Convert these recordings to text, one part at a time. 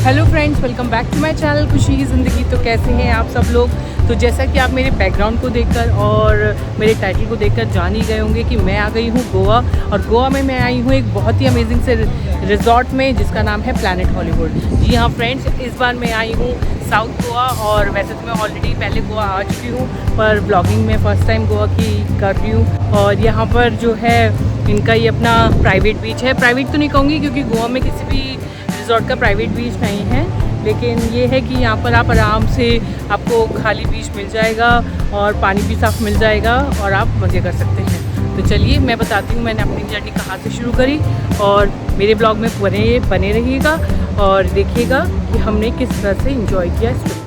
Hello friends, welcome back to my channel Khushi ki ज़िंदगी। तो कैसे हैं आप सब लोग। तो जैसा कि आप मेरे बैकग्राउंड को देखकर और मेरे टाइटल को देखकर जान ही गए होंगे कि मैं आ गई हूँ गोवा। और गोवा में मैं आई हूँ एक बहुत ही अमेजिंग से रिजॉर्ट में जिसका नाम है प्लैनेट हॉलीवुड। जी हाँ फ्रेंड्स, इस बार मैं आई हूँ साउथ गोवा। और वैसे तो मैं ऑलरेडी पहले गोवा आ चुकी हूँ, पर ब्लॉगिंग में फ़र्स्ट टाइम गोवा की कर रही हूँ। और यहाँ पर जो है इनका ये अपना प्राइवेट बीच है। प्राइवेट तो नहीं कहूँगी क्योंकि गोवा में किसी भी रिजॉर्ट का प्राइवेट बीच नहीं है, लेकिन ये है कि यहाँ पर आप आराम से आपको खाली बीच मिल जाएगा और पानी भी साफ़ मिल जाएगा और आप मज़े कर सकते हैं। तो चलिए मैं बताती हूँ मैंने अपनी जर्नी कहाँ से शुरू करी, और मेरे ब्लॉग में बने रहिएगा और देखिएगा कि हमने किस तरह से इंजॉय किया इस ट्रिप।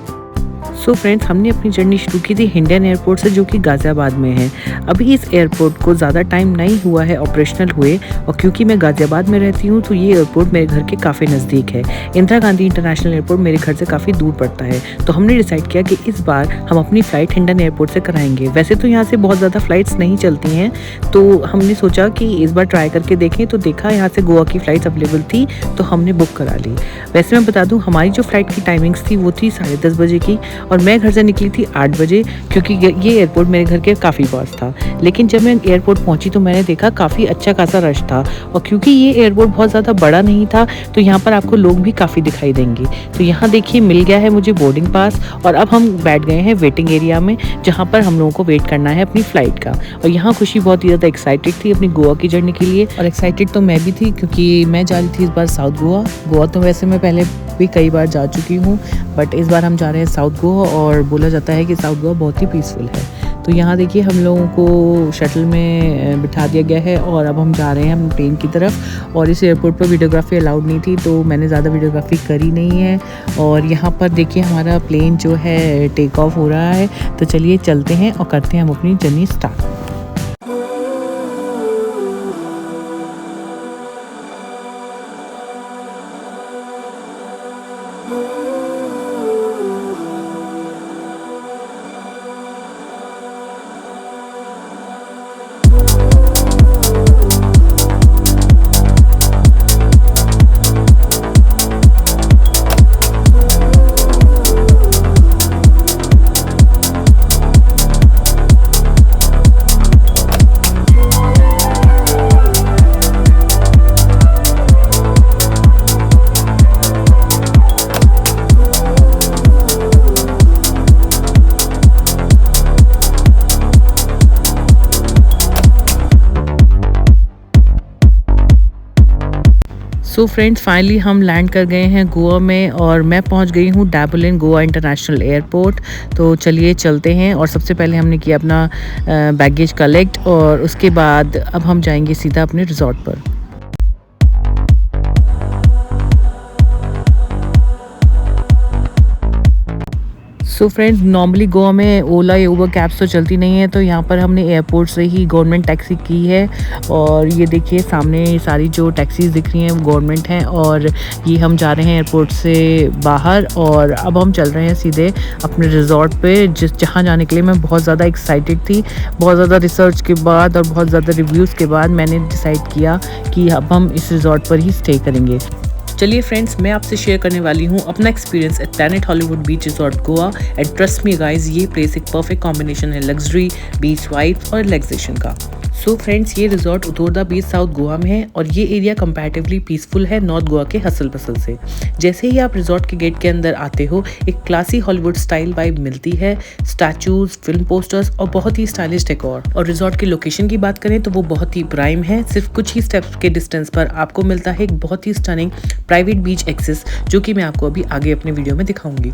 सो फ्रेंड्स, हमने अपनी जर्नी शुरू की थी हिंडन एयरपोर्ट से, जो कि गाज़ियाबाद में है। अभी इस एयरपोर्ट को ज़्यादा टाइम नहीं हुआ है ऑपरेशनल हुए, और क्योंकि मैं गाज़ियाबाद में रहती हूँ तो ये एयरपोर्ट मेरे घर के काफ़ी नज़दीक है। इंदिरा गांधी इंटरनेशनल एयरपोर्ट मेरे घर से काफ़ी दूर पड़ता है, तो हमने डिसाइड किया कि इस बार हम अपनी फ़्लाइट हिंडन एयरपोर्ट से कराएंगे। वैसे तो यहाँ से बहुत ज़्यादा फ़्लाइट्स नहीं चलती हैं, तो हमने सोचा कि इस बार ट्राई करके देखें। तो देखा यहाँ से गोवा की फ़्लाइट्स अवेलेबल थी, तो हमने बुक करा ली। वैसे मैं बता दूँ, हमारी जो फ़्लाइट की टाइमिंग्स थी वो थी 10:30 बजे की, और मैं घर से निकली थी 8 बजे, क्योंकि ये एयरपोर्ट मेरे घर के काफ़ी पास था। लेकिन जब मैं एयरपोर्ट पहुंची तो मैंने देखा काफ़ी अच्छा खासा रश था, और क्योंकि ये एयरपोर्ट बहुत ज़्यादा बड़ा नहीं था तो यहाँ पर आपको लोग भी काफ़ी दिखाई देंगे। तो यहाँ देखिए मिल गया है मुझे बोर्डिंग पास, और अब हम बैठ गए हैं वेटिंग एरिया में, जहाँ पर हम लोगों को वेट करना है अपनी फ़्लाइट का। और यहाँ खुशी बहुत ही ज़्यादा एक्साइटेड थी अपनी गोवा की जर्नी के लिए, और एक्साइटेड तो मैं भी थी क्योंकि मैं जा रही थी इस बार साउथ गोवा। गोवा तो वैसे मैं पहले भी कई बार जा चुकी हूँ, बट इस बार हम जा रहे हैं साउथ गोवा, और बोला जाता है कि साउथ गोवा बहुत ही पीसफुल है। तो यहाँ देखिए हम लोगों को शटल में बिठा दिया गया है, और अब हम जा रहे हैं हम प्लेन की तरफ। और इस एयरपोर्ट पर वीडियोग्राफी अलाउड नहीं थी, तो मैंने ज़्यादा वीडियोग्राफी करी नहीं है। और यहाँ पर देखिए हमारा प्लेन जो है टेक ऑफ हो रहा है, तो चलिए चलते हैं और करते हैं हम अपनी journey start. So friends, finally हम लैंड कर गए हैं गोवा में, और मैं पहुंच गई हूं डैबलिन गोवा इंटरनेशनल एयरपोर्ट। तो चलिए चलते हैं। और सबसे पहले हमने किया अपना बैगेज कलेक्ट, और उसके बाद अब हम जाएंगे सीधा अपने रिजॉर्ट पर। सो फ्रेंड्स, नॉर्मली गोवा में ओला या उबर कैब्स तो चलती नहीं है, तो यहाँ पर हमने एयरपोर्ट से ही गवर्नमेंट टैक्सी की है। और ये देखिए सामने सारी जो टैक्सीज दिख रही हैं वो गवर्नमेंट हैं, और ये हम जा रहे हैं एयरपोर्ट से बाहर। और अब हम चल रहे हैं सीधे अपने रिजॉर्ट पे, जहाँ जाने के लिए मैं बहुत ज़्यादा एक्साइटेड थी। बहुत ज़्यादा रिसर्च के बाद और बहुत ज़्यादा रिव्यूज़ के बाद मैंने डिसाइड किया कि अब हम इस रिजॉर्ट पर ही स्टे करेंगे। चलिए फ्रेंड्स, मैं आपसे शेयर करने वाली हूँ अपना experience eight planet Hollywood beach resort Goa. And trust me guys, ये प्लेस एक परफेक्ट कॉम्बिनेशन है लग्जरी, बीच वाइब्स और रिलैक्सेशन का। सो फ्रेंड्स, ये रिजॉर्ट उतोरदा बीच साउथ गोवा में है, और ये एरिया कंपैरेटिवली पीसफुल है नॉर्थ गोवा के हसल पसल से। जैसे ही आप रिजॉर्ट के गेट के अंदर आते हो, एक क्लासी हॉलीवुड स्टाइल वाइब मिलती है। स्टैचूज, फिल्म पोस्टर्स और बहुत ही स्टाइलिश डेकोर। और रिजॉर्ट की लोकेशन की बात करें तो वो बहुत ही प्राइम है। सिर्फ कुछ ही स्टेप्स के डिस्टेंस पर आपको मिलता है एक बहुत ही स्टनिंग प्राइवेट बीच एक्सेस, जो कि मैं आपको अभी आगे अपने वीडियो में दिखाऊंगी।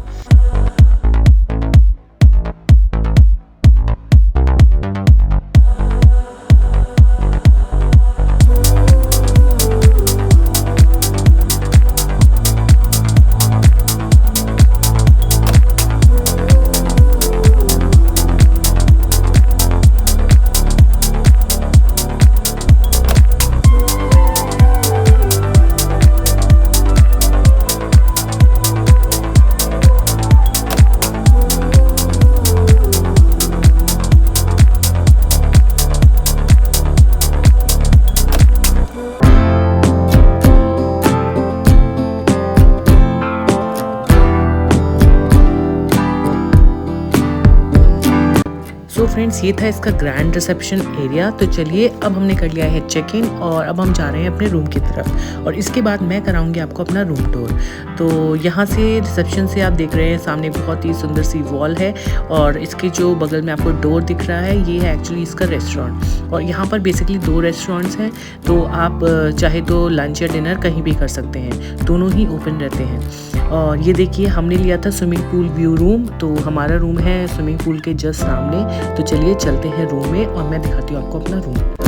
सो फ्रेंड्स, ये था इसका ग्रैंड रिसेप्शन एरिया। तो चलिए अब हमने कर लिया है चेक इन और अब हम जा रहे हैं अपने रूम की तरफ और इसके बाद मैं कराऊंगी आपको अपना रूम टूर। तो यहाँ से रिसेप्शन से आप देख रहे हैं सामने बहुत ही सुंदर सी वॉल है और इसके जो बगल में आपको डोर दिख रहा है ये है एक्चुअली इसका रेस्टोरेंट। और यहाँ पर बेसिकली 2 रेस्टोरेंट्स हैं, तो आप चाहे तो लंच या डिनर कहीं भी कर सकते हैं, दोनों ही ओपन रहते हैं। और ये देखिए हमने लिया था स्विमिंग पूल व्यू रूम, तो हमारा रूम है स्विमिंग पूल के जस्ट सामने। तो चलिए चलते हैं रूम में और मैं दिखाती हूँ आपको अपना रूम।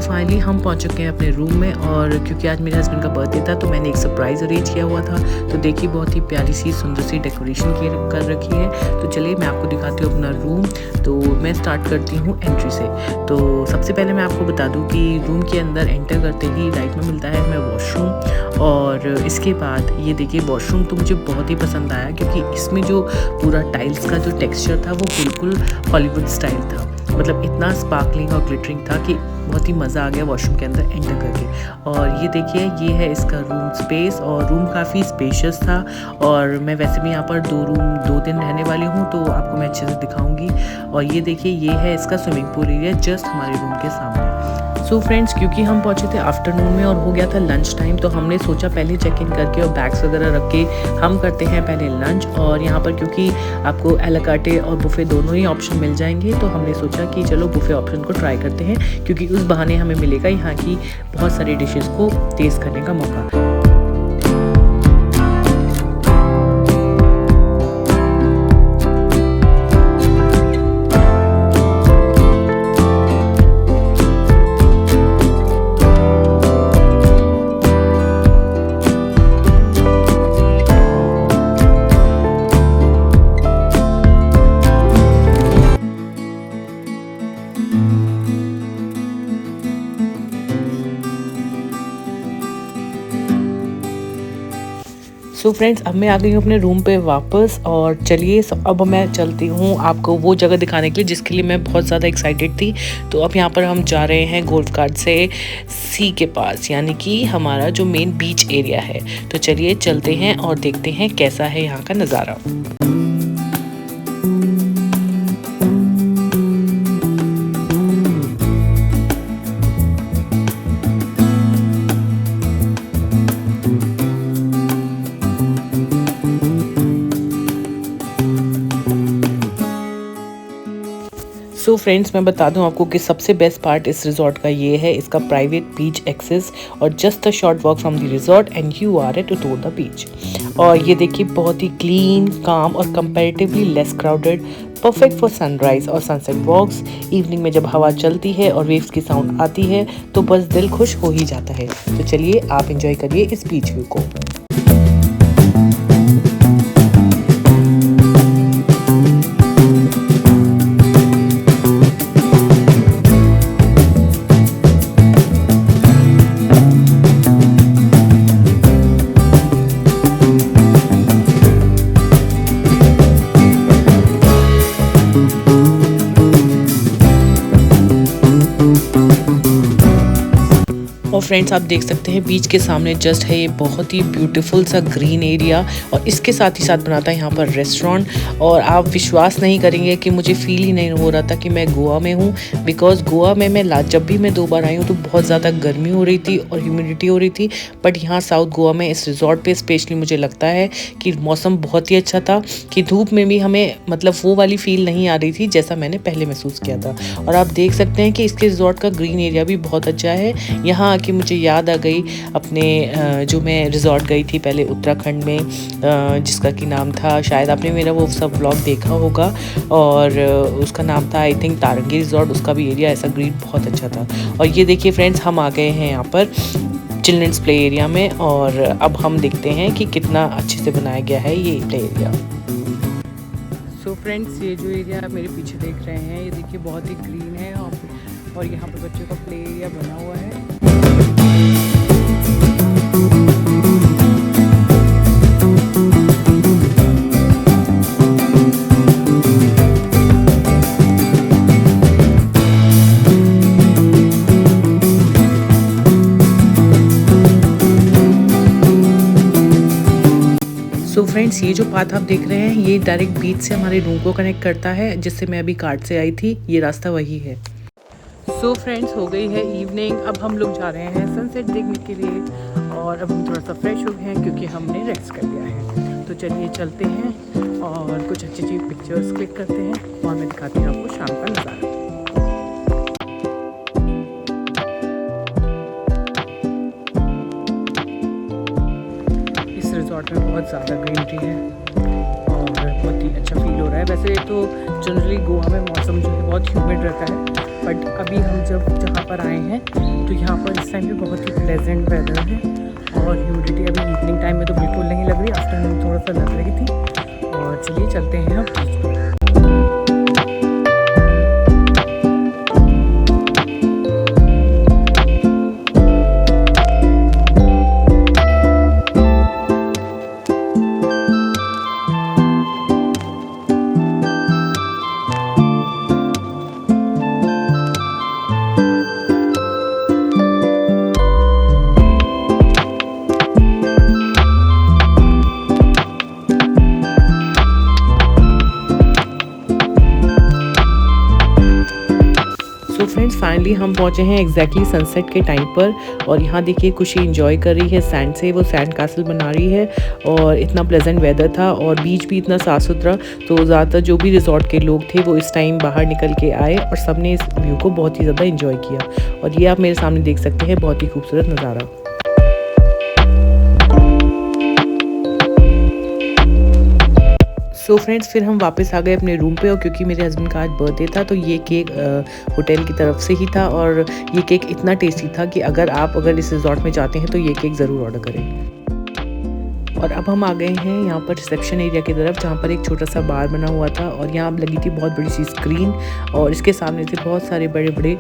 फाइनली हम पहुंच चुके हैं अपने रूम में और क्योंकि आज मेरे हस्बैंड का बर्थडे था तो मैंने एक सरप्राइज़ अरेंज किया हुआ था। तो देखिए बहुत ही प्यारी सी सुंदर सी डेकोरेशन कर रखी है। तो चलिए मैं आपको दिखाती हूँ अपना रूम। तो मैं स्टार्ट करती हूँ एंट्री से। तो सबसे पहले मैं आपको बता दूँ कि रूम के अंदर एंटर करते ही राइट में मिलता है हमें वॉशरूम और इसके बाद ये देखिए वॉशरूम तो मुझे बहुत ही पसंद आया क्योंकि इसमें जो पूरा टाइल्स का जो टेक्सचर था वो बिल्कुल हॉलीवुड स्टाइल था, मतलब इतना स्पार्कलिंग और ग्लिटरिंग था कि बहुत ही मज़ा आ गया वॉशरूम के अंदर एंटर करके। और ये देखिए ये है इसका रूम स्पेस और रूम काफ़ी स्पेशियस था और मैं वैसे भी यहाँ पर 2 दिन रहने वाली हूँ तो आपको मैं अच्छे से दिखाऊंगी। और ये देखिए ये है इसका स्विमिंग पूल एरिया जस्ट हमारे रूम के सामने। सो फ्रेंड्स, क्योंकि हम पहुँचे थे आफ्टरनून में और हो गया था लंच टाइम तो हमने सोचा पहले चेक इन करके और बैग्स वगैरह रख के हम करते हैं पहले लंच। और यहाँ पर क्योंकि आपको आ ला कार्टे और बुफ़े दोनों ही ऑप्शन मिल जाएंगे तो हमने सोचा कि चलो बुफ़े ऑप्शन को ट्राई करते हैं क्योंकि उस बहाने हमें मिलेगा यहाँ की बहुत सारी डिशेस को टेस्ट करने का मौका। सो फ्रेंड्स, अब मैं आ गई हूँ अपने रूम पे वापस और चलिए अब मैं चलती हूँ आपको वो जगह दिखाने के लिए जिसके लिए मैं बहुत ज़्यादा एक्साइटेड थी। तो अब यहाँ पर हम जा रहे हैं गोल्फ कार्ट से सी के पास, यानी कि हमारा जो मेन बीच एरिया है। तो चलिए चलते हैं और देखते हैं कैसा है यहाँ का नज़ारा। सो फ्रेंड्स, मैं बता दूं आपको कि सबसे बेस्ट पार्ट इस रिजॉर्ट का ये है इसका प्राइवेट बीच एक्सेस और just a short walk from the resort and you are at to the beach. और ये देखिए बहुत ही क्लीन, काम और comparatively less crowded, perfect for sunrise और सनसेट वॉक्स। इवनिंग में जब हवा चलती है और वेव्स की साउंड आती है तो बस दिल खुश हो ही जाता है। तो चलिए आप इंजॉय करिए इस बीच व्यू को। और फ्रेंड्स, आप देख सकते हैं बीच के सामने जस्ट है ये बहुत ही ब्यूटीफुल सा ग्रीन एरिया और इसके साथ ही साथ बनाता है यहाँ पर रेस्टोरेंट। और आप विश्वास नहीं करेंगे कि मुझे फील ही नहीं हो रहा था कि मैं गोवा में हूँ, बिकॉज गोवा में मैं जब भी मैं 2 बार आई हूँ तो बहुत ज़्यादा गर्मी हो रही थी और ह्यूमिडिटी हो रही थी। बट यहाँ साउथ गोवा में इस रिजॉर्ट पे स्पेशली मुझे लगता है कि मौसम बहुत ही अच्छा था कि धूप में भी हमें मतलब वो वाली फील नहीं आ रही थी जैसा मैंने पहले महसूस किया था। और आप देख सकते हैं कि इसके रिजॉर्ट का ग्रीन एरिया भी बहुत अच्छा है। यहाँ कि मुझे याद आ गई अपने जो मैं रिजॉर्ट गई थी पहले उत्तराखंड में जिसका कि नाम था, शायद आपने मेरा वो सब व्लॉग देखा होगा, और उसका नाम था आई थिंक तारंगी रिजॉर्ट। उसका भी एरिया ऐसा ग्रीन बहुत अच्छा था। और ये देखिए फ्रेंड्स, हम आ गए हैं यहाँ पर चिल्ड्रंस प्ले एरिया में और अब हम देखते हैं कि कितना अच्छे से बनाया गया है ये प्ले एरिया। सो फ्रेंड्स, ये जो एरिया आप मेरे पीछे देख रहे हैं ये देखिए बहुत ही ग्रीन है और यहाँ पर बच्चों का प्ले एरिया बना हुआ है। फ्रेंड्स, ये जो पाथ आप देख रहे हैं ये डायरेक्ट बीच से हमारे रूम को कनेक्ट करता है, जिससे मैं अभी कार्ड से आई थी। ये रास्ता वही है। सो फ्रेंड्स, हो गई है इवनिंग। अब हम लोग जा रहे हैं सनसेट देखने के लिए और अब हम थोड़ा सा फ्रेश हो गए हैं क्योंकि हमने रेस्ट कर लिया है। तो चलिए चलते हैं और कुछ अच्छी अच्छी पिक्चर्स क्लिक करते हैं और मैं दिखाती हूँ आपको शाम का नज़ारा। इस रिजॉर्ट में बहुत ज़्यादा ग्रीनरी है और बहुत ही अच्छा फील हो रहा है। वैसे तो जनरली गोवा में मौसम जो है बहुत ह्यूमिड रहता है, बट अभी हम जहाँ पर आए हैं तो यहाँ पर इस टाइम पे बहुत ही प्लेजेंट वेदर है और ह्यूमिडिटी अभी इवनिंग टाइम में तो बिल्कुल नहीं लग रही, आफ्टरनून थोड़ा सा लग रही थी। और चलिए चलते हैं अब बीच पर। फ्रेंड्स, फाइनली हम पहुंचे हैं एग्जैक्टली सनसेट के टाइम पर और यहाँ देखिए खुशी एंजॉय कर रही है सैंड से। वो सैंड कैसल बना रही है और इतना प्लेजेंट वेदर था और बीच भी इतना साफ़ सुथरा, तो ज़्यादातर जो भी रिजॉर्ट के लोग थे वो इस टाइम बाहर निकल के आए और सबने इस व्यू को बहुत ही ज़्यादा एंजॉय किया। और ये आप मेरे सामने देख सकते हैं, बहुत ही खूबसूरत नज़ारा। सो फ्रेंड्स, फिर हम वापस आ गए अपने रूम पे और क्योंकि मेरे हस्बैंड का आज बर्थडे था तो ये केक होटल की तरफ से ही था और ये केक इतना टेस्टी था कि अगर इस रिजॉर्ट में जाते हैं तो ये केक ज़रूर ऑर्डर करें। और अब हम आ गए हैं यहाँ पर रिसेप्शन एरिया की तरफ, जहाँ पर एक छोटा सा बार बना हुआ था और यहाँ लगी थी बहुत बड़ी सी स्क्रीन और इसके सामने थे बहुत सारे बड़े बड़े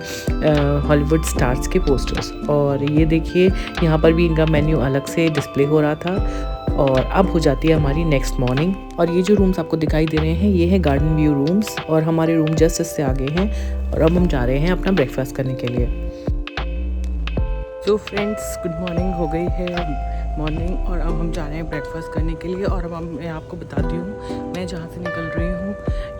हॉलीवुड स्टार्स के पोस्टर्स। और ये देखिए यहाँ पर भी इनका मेन्यू अलग से डिस्प्ले हो रहा था। और अब हो जाती है हमारी नेक्स्ट मॉर्निंग और ये जो रूम्स आपको दिखाई दे रहे हैं ये है गार्डन व्यू रूम्स और हमारे रूम जस्ट इससे आगे हैं और अब हम जा रहे हैं अपना ब्रेकफास्ट करने के लिए। तो फ्रेंड्स, गुड मॉर्निंग। हो गई है मॉर्निंग और अब हम जा रहे हैं ब्रेकफास्ट करने के लिए। और अब मैं आपको बताती हूँ मैं जहाँ से निकल रही हूँ,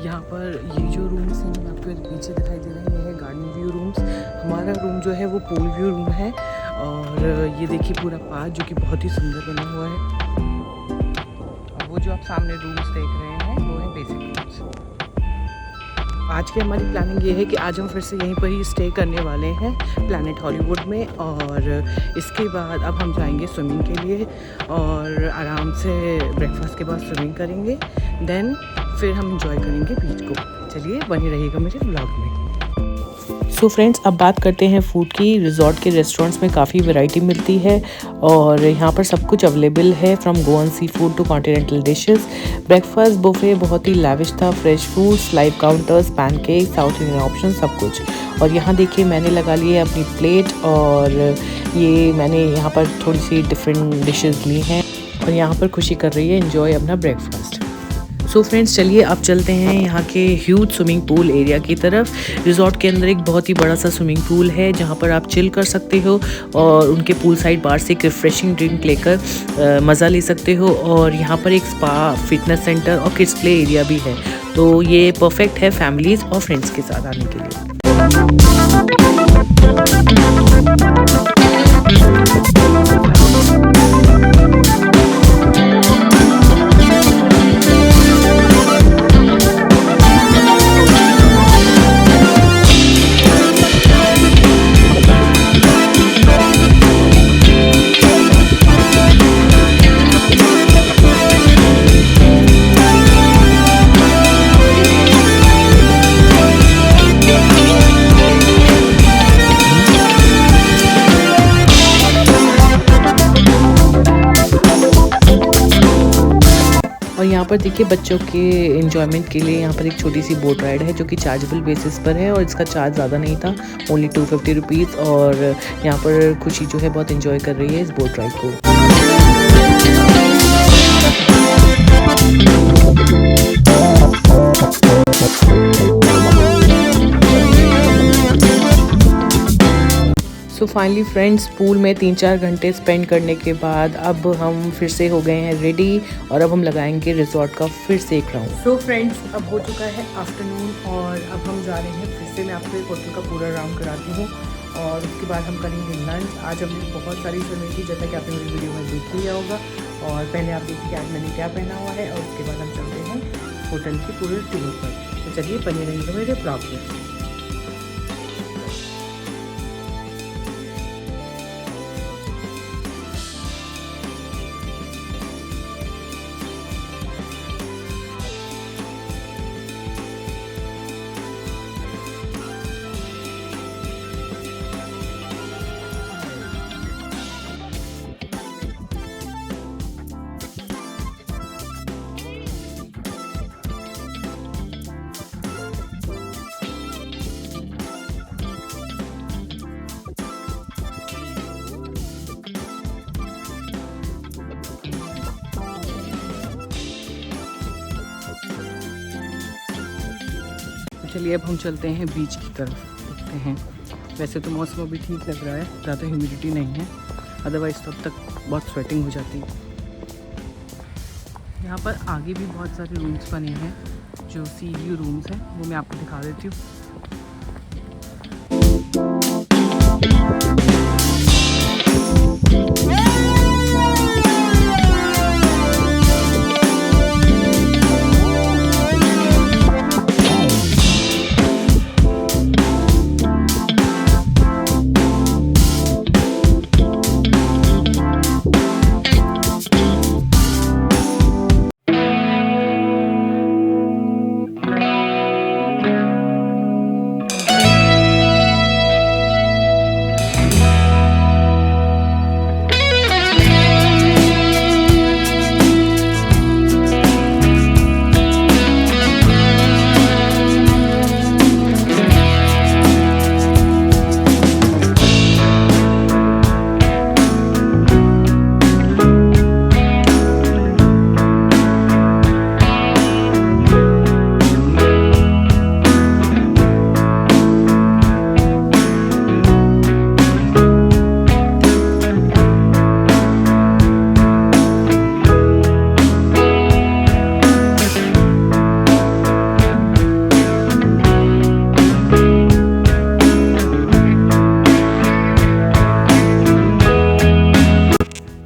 यहाँ पर ये जो रूम्स हैं जो आपको पीछे दिखाई दे रहे हैं ये है गार्डन व्यू रूम्स। हमारा रूम जो है वो पूल व्यू रूम है और ये देखिए पूरा पार्क जो कि बहुत ही सुंदर बना हुआ है। वो जो आप सामने रूम्स देख रहे हैं वो है बेसिक रूम्स। आज की हमारी प्लानिंग ये है कि आज हम फिर से यहीं पर ही स्टे करने वाले हैं प्लैनेट हॉलीवुड में और इसके बाद अब हम जाएंगे स्विमिंग के लिए और आराम से ब्रेकफास्ट के बाद स्विमिंग करेंगे, देन फिर हम एंजॉय करेंगे बीच को। चलिए बने रहिएगा मेरे व्लॉग में। सो फ्रेंड्स, अब बात करते हैं फूड की। रिजॉर्ट के रेस्टोरेंट्स में काफ़ी वैरायटी मिलती है और यहाँ पर सब कुछ अवेलेबल है, from Goan sea food to continental dishes. Breakfast buffet बहुत ही लैविश था, fresh foods, live counters, pancake, south Indian option, सब कुछ। और यहाँ देखिए मैंने लगा ली है अपनी प्लेट और ये मैंने यहाँ पर थोड़ी सी डिफरेंट डिशेस ली हैं और यहाँ पर खुशी कर रही है एंजॉय अपना ब्रेकफास्ट। सो फ्रेंड्स, चलिए अब चलते हैं यहाँ के ह्यूज स्विमिंग पूल एरिया की तरफ। रिजॉर्ट के अंदर एक बहुत ही बड़ा सा स्विमिंग पूल है जहाँ पर आप चिल कर सकते हो और उनके पूल साइड बार से एक रिफ्रेशिंग ड्रिंक लेकर मज़ा ले सकते हो। और यहाँ पर एक स्पा, फिटनेस सेंटर और किड्स प्ले एरिया भी है, तो ये परफेक्ट है फैमिलीज़ और फ्रेंड्स के साथ आने के लिए। यहाँ पर देखिए बच्चों के एंजॉयमेंट के लिए यहाँ पर एक छोटी सी बोट राइड है जो कि चार्जेबल बेसिस पर है और इसका चार्ज ज़्यादा नहीं था, ओनली 250 रुपीज़। और यहाँ पर खुशी जो है बहुत एंजॉय कर रही है इस बोट राइड को। सो फाइनली फ्रेंड्स पूल में 3-4 घंटे स्पेंड करने के बाद अब हम फिर से हो गए हैं रेडी और अब हम लगाएंगे रिजॉर्ट का फिर से एक राउंड। सो फ्रेंड्स अब हो चुका है आफ्टरनून और अब हम जा रहे हैं फिर से। मैं आपको एक होटल का पूरा राउंड कराती हूँ और उसके बाद हम करेंगे लंच। आज हमने बहुत सारी फिल्में की जैसा कि आपने मेरी वीडियो में देख लिया होगा और पहले आप देखिए कि आज मैंने क्या पहना हुआ है और उसके बाद हम चलते हैं होटल की पूरे टूर पर। तो चलिए बने रहिएगा मेरे ब्लॉग में। चलिए अब हम चलते हैं बीच की तरफ, देखते हैं। वैसे तो मौसम अभी ठीक लग रहा है, ज़्यादा ह्यूमिडिटी नहीं है, अदरवाइज़ तब तक बहुत स्वेटिंग हो जाती है। यहाँ पर आगे भी बहुत सारे रूम्स बने हैं जो सी व्यू रूम्स हैं, वो मैं आपको दिखा देती हूँ।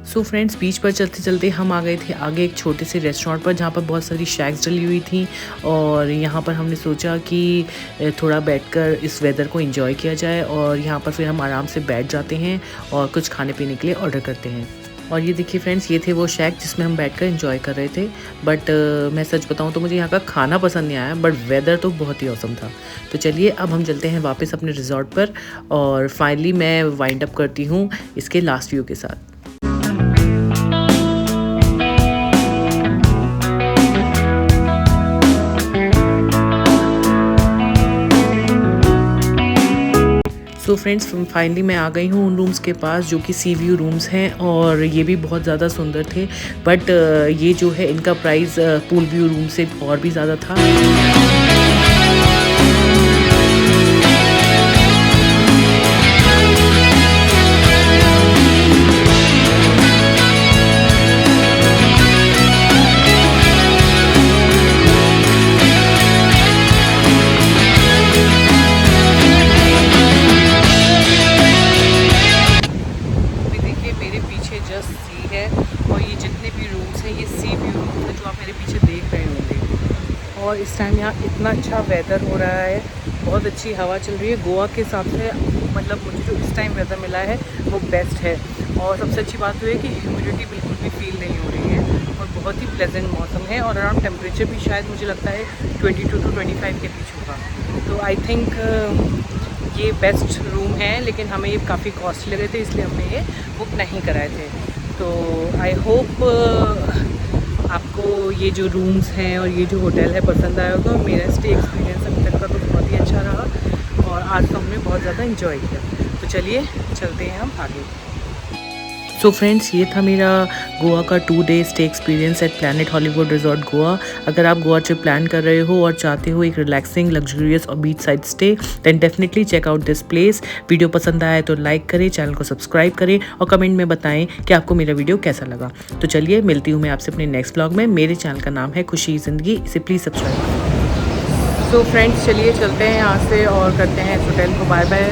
सो फ्रेंड्स बीच पर चलते चलते हम आ गए थे आगे एक छोटे से रेस्टोरेंट पर जहाँ पर बहुत सारी शैक्स डली हुई थी और यहाँ पर हमने सोचा कि थोड़ा बैठकर इस वेदर को एंजॉय किया जाए और यहाँ पर फिर हम आराम से बैठ जाते हैं और कुछ खाने पीने के लिए ऑर्डर करते हैं। और ये देखिए फ्रेंड्स, ये थे वो शैक जिसमें हम बैठकर एंजॉय कर रहे थे। बट मैं सच बताऊँ तो मुझे यहाँ का खाना पसंद नहीं आया, बट वेदर तो बहुत ही औसम था। तो चलिए अब हम चलते हैं वापस अपने रिजॉर्ट पर और फाइनली मैं वाइंड अप करती हूँ इसके लास्ट व्यू के साथ। सो फ्रेंड्स फाइनली मैं आ गई हूँ उन रूम्स के पास जो कि सी व्यू रूम्स हैं और ये भी बहुत ज़्यादा सुंदर थे। बट ये जो है इनका प्राइस पूल व्यू रूम से और भी ज़्यादा था। और इस टाइम यहाँ इतना अच्छा वेदर हो रहा है, बहुत अच्छी हवा चल रही है। गोवा के हिसाब से मतलब मुझे जो इस टाइम वेदर मिला है वो बेस्ट है। और सबसे अच्छी बात तो है कि ह्यूमिडिटी बिल्कुल भी फील नहीं हो रही है और बहुत ही प्लेजेंट मौसम है। और अराउंड टेम्परेचर भी शायद मुझे लगता है 22 to 25 के बीच होगा। तो आई थिंक ये बेस्ट रूम है, लेकिन हमें ये काफ़ी कॉस्टली लगे थे इसलिए हमने ये बुक नहीं कराए थे। तो आई होप आपको ये जो रूम्स हैं और ये जो होटल है पसंद आया होगा। मेरा स्टे एक्सपीरियंस अभी तक का तो बहुत ही अच्छा रहा और आज तो हमने बहुत ज़्यादा इंजॉय किया। तो चलिए चलते हैं हम आगे। सो फ्रेंड्स, ये था मेरा गोवा का 2 day stay experience eight planet Hollywood resort Goa. अगर आप गोवा ट्रिप प्लान कर रहे हो और चाहते हो एक रिलैक्सिंग, लग्जरियस और beach side stay, then definitely check out this place. Video पसंद आया तो लाइक करें, चैनल को सब्सक्राइब करें और कमेंट में बताएं कि आपको मेरा वीडियो कैसा लगा। तो चलिए, मिलती हूँ मैं आपसे अपने नेक्स्ट ब्लॉग में। मेरे चैनल का नाम है खुशी ज़िंदगी, इसे प्लीज़ सब्सक्राइब करें। तो फ्रेंड्स, चलिए चलते हैं यहाँ से और करते हैं इस होटल को बाय बाय,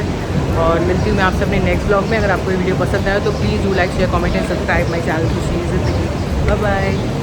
और मिलती हूँ मैं आपसे अपने नेक्स्ट ब्लॉग में। अगर आपको ये वीडियो पसंद आया तो please do like, share, comment and subscribe my channel Khushi Zindagi. Bye bye.